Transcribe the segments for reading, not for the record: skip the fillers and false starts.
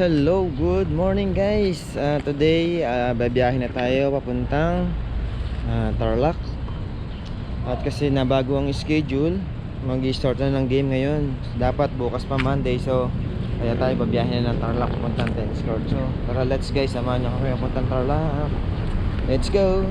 Hello, good morning guys. Today, babiyahin na tayo papuntang Tarlac. At kasi nabago ang schedule, mag-start na ng game ngayon. Dapat bukas pa Monday, so kaya tayo babiyahin na ng Tarlac papuntang tennis court. So tara, let's guys, samahan niyo kami papuntang Tarlac. Let's go.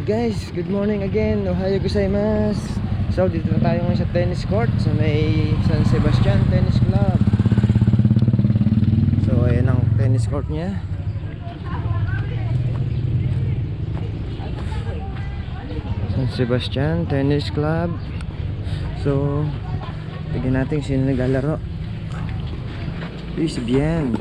guys, good morning again. Ohayo gozaimasu. So dito na tayo ngayon sa tennis court sa may San Sebastian Tennis Club. So ayan ang tennis court niya. San Sebastian Tennis Club. So tignan natin sino naglalaro. Luis Bien.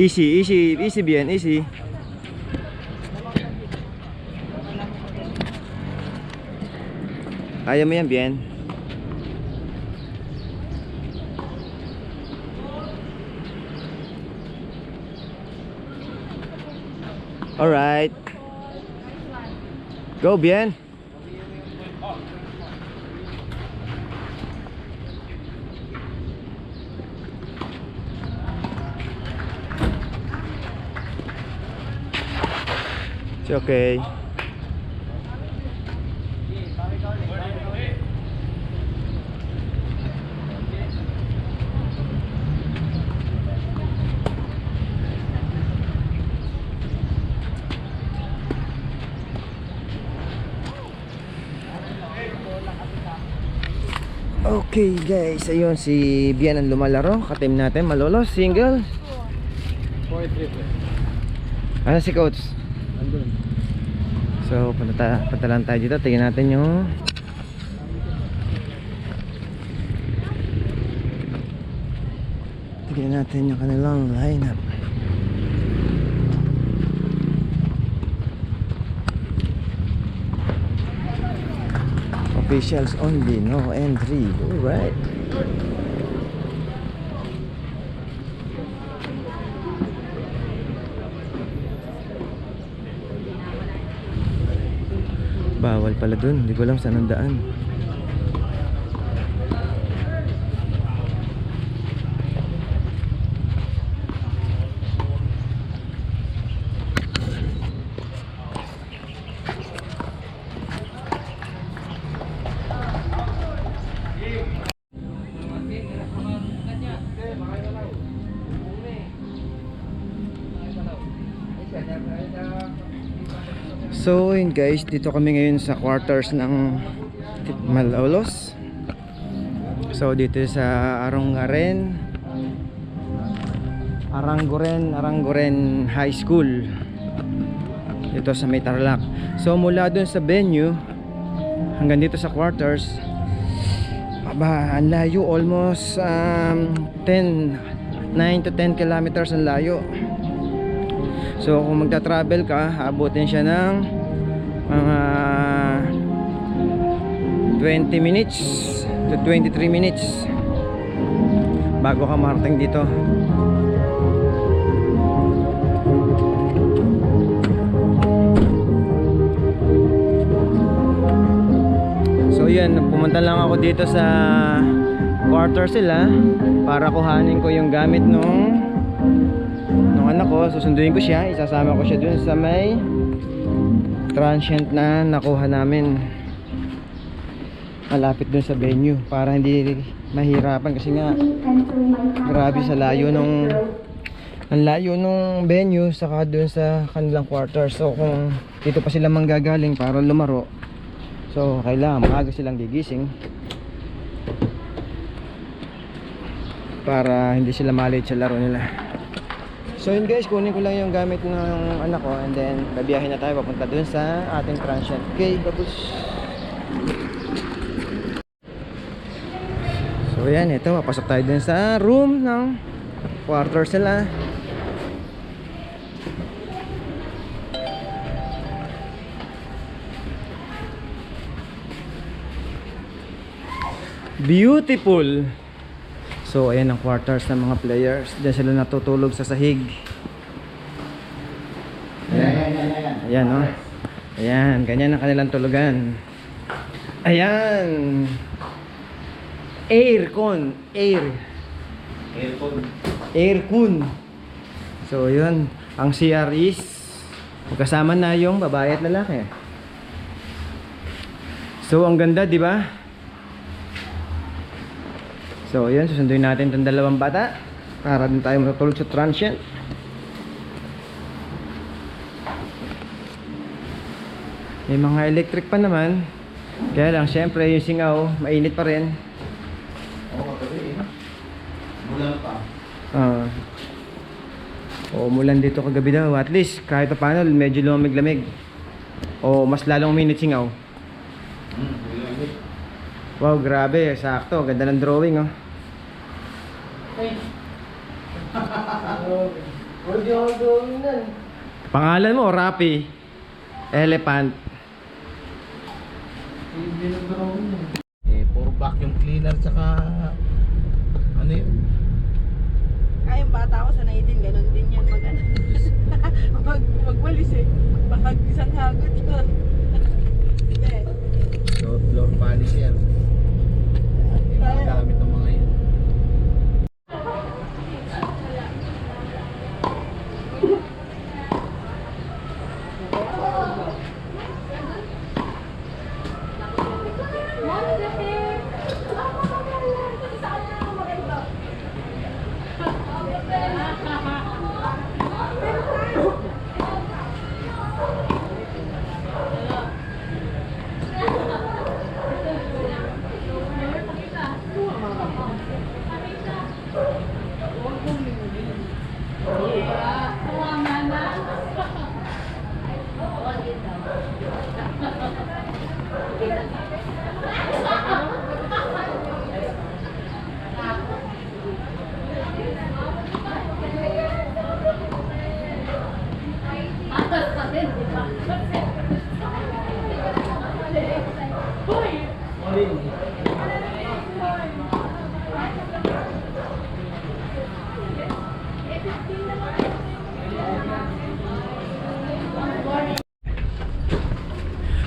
Easy Bien, easy. Kaya mo yan, Bien. Alright. Go, Bien. It's okay. Okay guys, ayun si Bien ang lumalaro. Ka-team natin, Malolos, single. 4-3. Ano si coach? Andun. So punta lang tayo dito. Tingnan natin yung kanilang lineup. Officials only, no entry. Alright. Bawal pala dun. Hindi ko alam saan ang daan. So yun guys, dito kami ngayon sa quarters ng Malolos. So dito sa Aranguren High School, dito sa may Tarlac. So mula dun sa venue hanggang dito sa quarters, aba, ang layo, almost 9 to 10 kilometers ang layo. So kung magta-travel ka, abutin siya ng mga 20 minutes to 23 minutes bago ka marating dito. So yan, pumunta lang ako dito sa quarter sila para kuhanin ko yung gamit nung anak ko. Susunduin ko siya, isasama ko siya dun sa may transient na nakuha namin malapit dun sa venue para hindi mahirapan, kasi nga grabe sa layo nung venue saka dun sa kanilang quarters. So kung dito pa sila manggagaling para lumaro, so kailangan maaga silang gigising para hindi sila malate sa laro nila. So yun guys, kunin ko lang yung gamit ng anak ko and then babiyahin na tayo papunta dun sa ating transient. Okay, babus. So yan, ito, papasok tayo dun sa room ng quarter sila. Beautiful. So ayan ang quarters ng mga players. Diyan sila natutulog sa sahig. Ayan, no? Ayan, ganyan ang kanilang tulugan. Ayan. Aircon. So yun, ang CR is magkasama na yung babae at lalaki. So ang ganda, di ba? So yun, susunduin natin itong dalawang bata para din tayo matutulog sa transient. May mga electric pa naman. Kaya lang, syempre yung singaw, mainit pa rin. Oo, kagabi eh. Bulan pa. Umulan dito kagabi daw. At least, kahit pa paano, medyo lumamig-lamig. O mas lalong uminit singaw. Bulan. Wow, grabe. Sakto. Ganda ng drawing, oh. Pangalan mo, Rapi. Elephant. Puro vacuum cleaner tsaka ano yun? Yung bata ako sanay din, ganun din yan magwalis eh. Baka isang hagot yun. Floor polish yan. Yung mga gamit ng mga yun.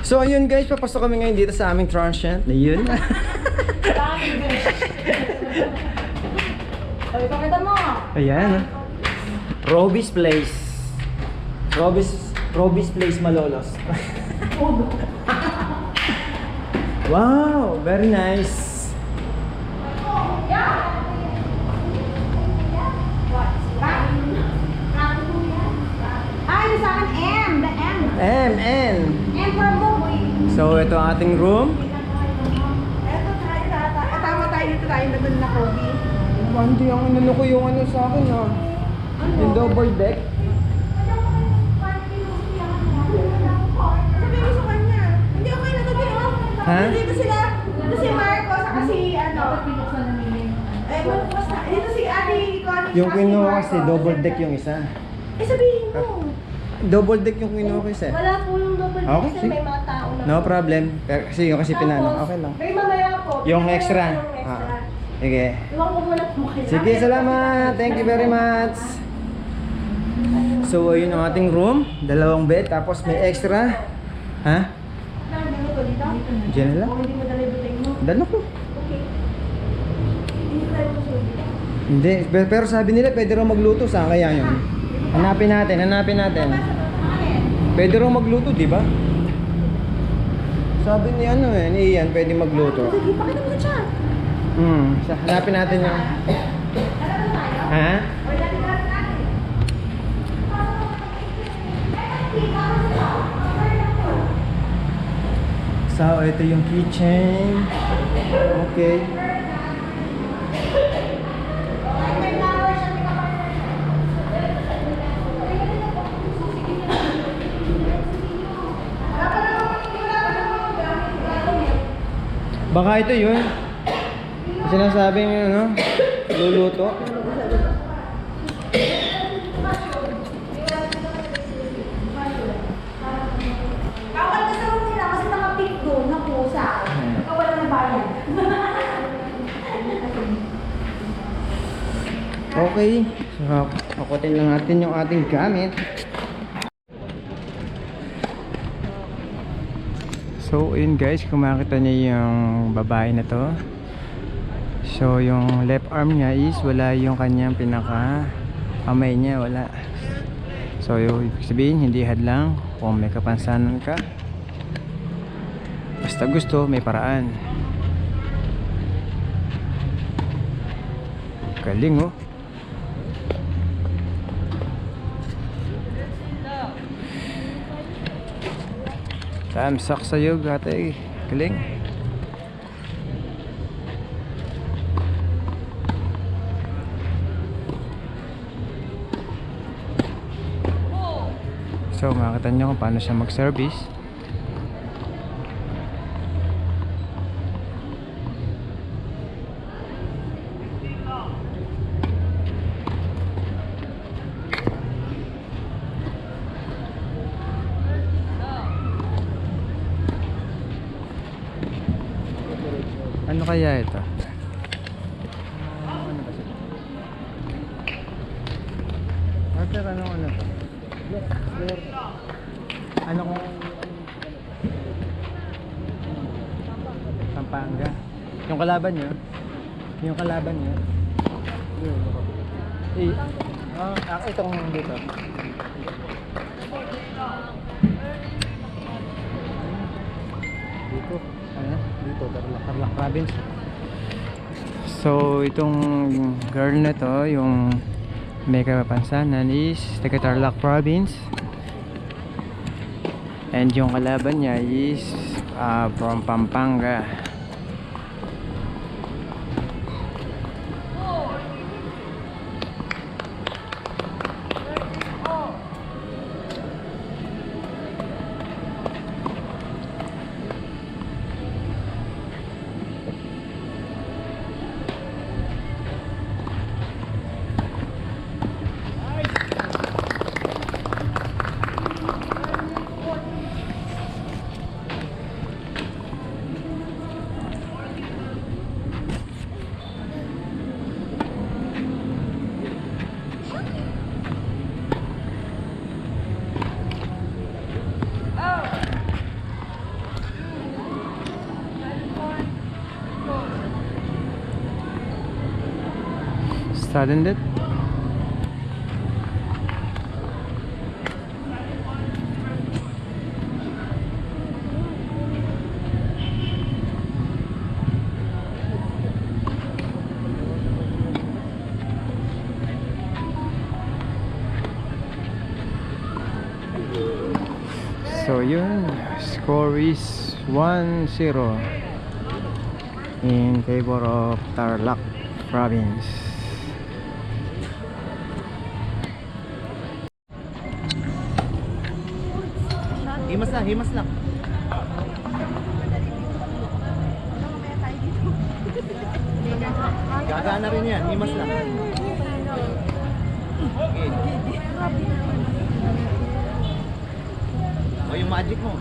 So ayun guys, papasok kami ngayon dito sa aming transient. Ayun. Sabi, pakita mo. Ayan. Roby's Place. Roby's Place Malolos. Wow, very nice. Ay, sa akin M. The M. M. M for movie. So ito ang ating room. Eto tayo tata. Tama tayo dito tayo na doon na Kobe. Hindi ang inano ko yung ano sa akin ha. Yung double deck. Sabi mo sa kanya. Hindi okay na tabi oh. Ha? Dito sila. Dito si Marco saka si ano. Dito si Ate Connie. Yung kinuha kasi double deck yung isa. Sabihin mo. Double deck yung kinuha ko isa. Wala po yung double deck Okay, kasi sige. may mga tao na. No problem. Pero kasi yung kasi pinano. Okay lang. May mamaya po. Yung Mamaya extra. po yung extra. Sige. Iwan ko muna po kayo. Sige, salamat. Thank you very much. So, ayun ang ating room. Dalawang bed. Tapos may extra. Ha? Dalo ko dito? Diyan na lang. O hindi mo dala yung buteng mo? Dalo ko. Okay. Hindi tayo susunod. Hindi. Pero sabi nila pwede raw magluto. Saan kaya yun? Hanapin natin. Pwede raw magluto, di ba? Sabi ni ano eh, ni Ian, pwede magluto. Sige, pakita mo siya. Hanapin natin yung... Ha? So, ito yung kitchen. Okay. Baka ito yun. Sinasabing ano, luluto. Bawal ka sa room nila kasi nakapik doon na pusa. Wala na bayan. Okay. So, akutin lang natin yung ating gamit. So, yun guys, kung makita niyo yung babae na to. So, yung left arm niya is wala yung kanyang pinaka kamay niya, wala. So, yung ibig sabihin, hindi hadlang kung may kapansanan ka. Basta gusto, may paraan. Galing oh. Tamsak sa'yo ate. Galing. So makita nyo kung paano siya mag-service. Ano kaya ito? Master, ano to? Ano kung Pampanga? Yung kalaban nyo? Yung kalaban nyo? Itong dito. Dito. Ano? Dito, Tarlac Province. So, itong girl na to, yung may kapansanan is taga Tarlac Province. And yung kalaban niya is from Pampanga. Sudden death. So yun, score is 1-0 in favor of Tarlac Province. Himas lang. Gagana rin yan, himas lang. Okay. O yung magic mo.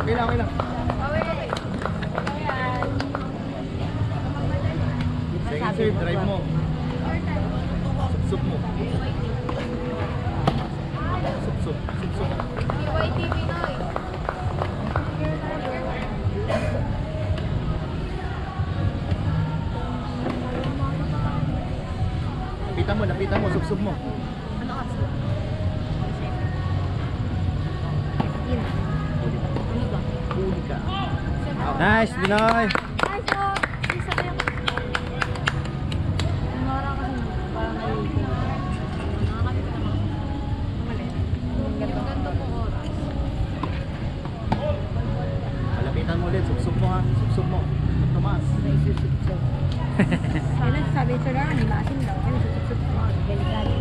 Okay lang, okay lang. Second serve, drive mo. Sup mo. Sup. YTV Noy. Lapitan mo, sup mo. Ano ka? Huli ka. Nice, Binoy! Nice po! Isa kayo. Nora kasi parang nalilito. Nakakami ka naman. Mali. Ganito po oras. Lapitan mo ulit, sup mo ha. Sup mo. Tumaas. Ano sabi sa lang, maasin daw. Ano susupsup mo? Delikado.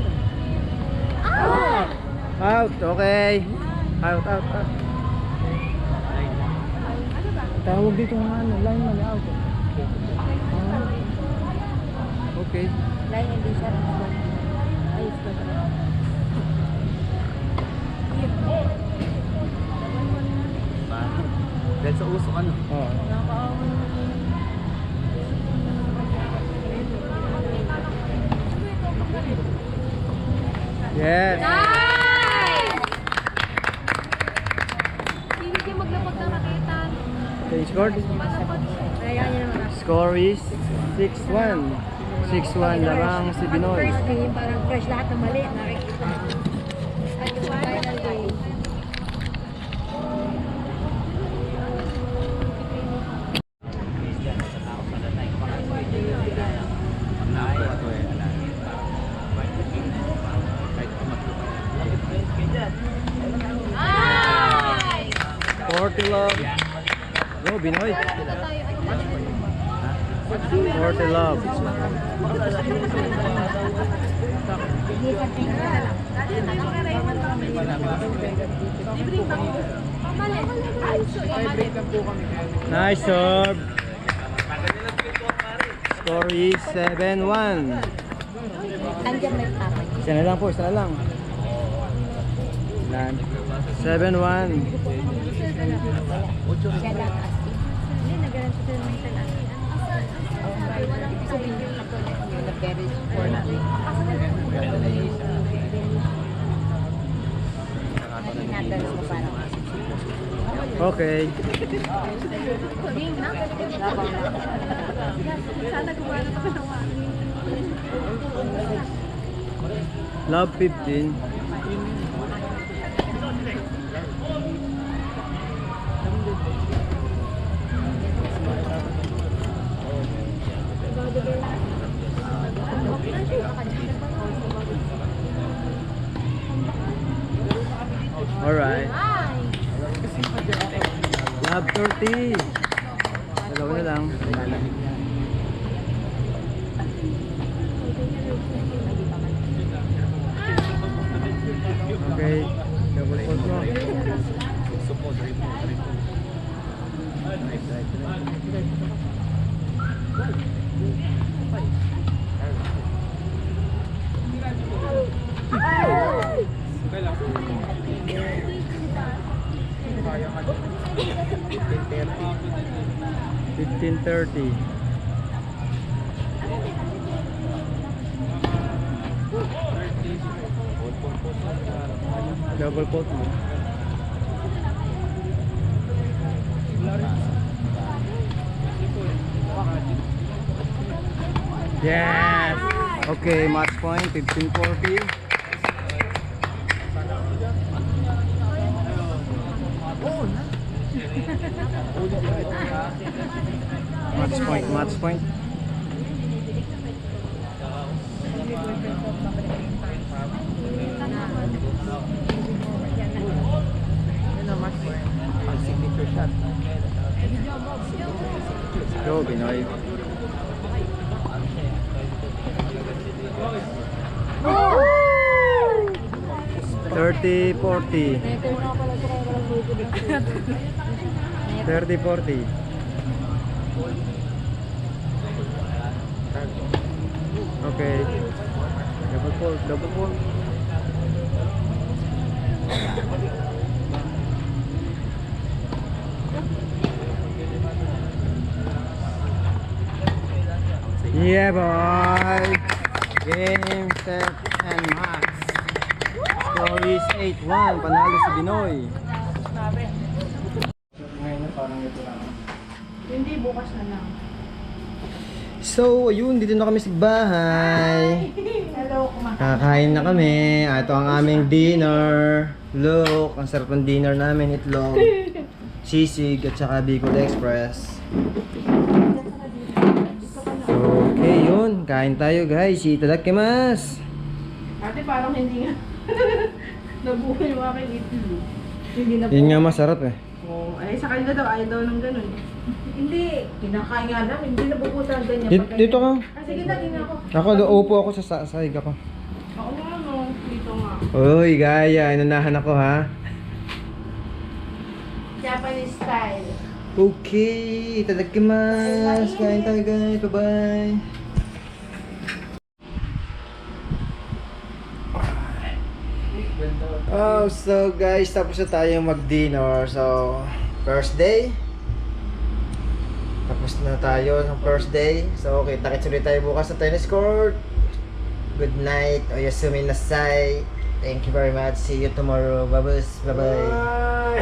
Out, okay. Out. Tawag dito ng ano, line man out. Okay. Line hindi siya. Ayos ka ba? Dahil sa usok ano. Oh. Nakakaawa naman. Yes. Nice! Hindi siya maglapag ng raketan. Okay, scored. Malapag siya. Kaya niya naman. Score is 6-1. 6-1 lamang si Binoy. First game, parang fresh lahat ng mali. Nakikita. At yung final game. Go, Binoy. Ito tayo. Forte love. Nice serve. Score is 7-1. Andiyan may tatay. Isa na lang po, isa na lang. 7-1. Siya lang asking. Hindi, nag-garanti sila may talaki. Walang sabihin yung natuloy niyo na very important. Natin ko parang Okay. Game na? Sana gumana pa ng Love 15. Alright. Love 30. Dalawa na lang. Okay. Double fault mo. Fifteen 30. Double fault mo. Yes! Okay, match point 15-40. Match point. Signature shot. Go, Binoy. Oh! 30-40. 30-40. Okay. Double fault. Yeah, boy. Game, set, and match. Score is 8-1. Panalo si Binoy. Hindi, bukas na lang. So, ayun, dito na kami sa bahay. Hello, kumakain. Kakain na kami. Ito ang aming dinner. Look, ang sarap ng dinner namin. Itlog, sisig, at saka Bicol Express. Okay, yun. Kain tayo, guys. Itadakimasu. Ate, parang hindi nga. Nabuhay yung aking itlog. Hindi na Yun nga masarap eh. Oh, ay sa kanila daw, ayaw daw ng ganun. Hindi, kinakain nga namin, hindi nabubutan ganyan. Dito ka. Ah, sige na, tingnan ko. Ako, upo ako sa sahig ako. Ako nga, no, dito nga. Uy, gaya. Inunahan ako, ha? Japanese style. Okay, itadakimasu. Kain tayo, guys. Bye-bye. Oh, so guys, tapos na tayo mag-dinner. So, first day. Tapos na tayo ng first day. So, okay, takits ulit tayo bukas sa tennis court. Good night. Oyasumi nasai. Thank you very much. See you tomorrow. Bye-bye. Bye-bye.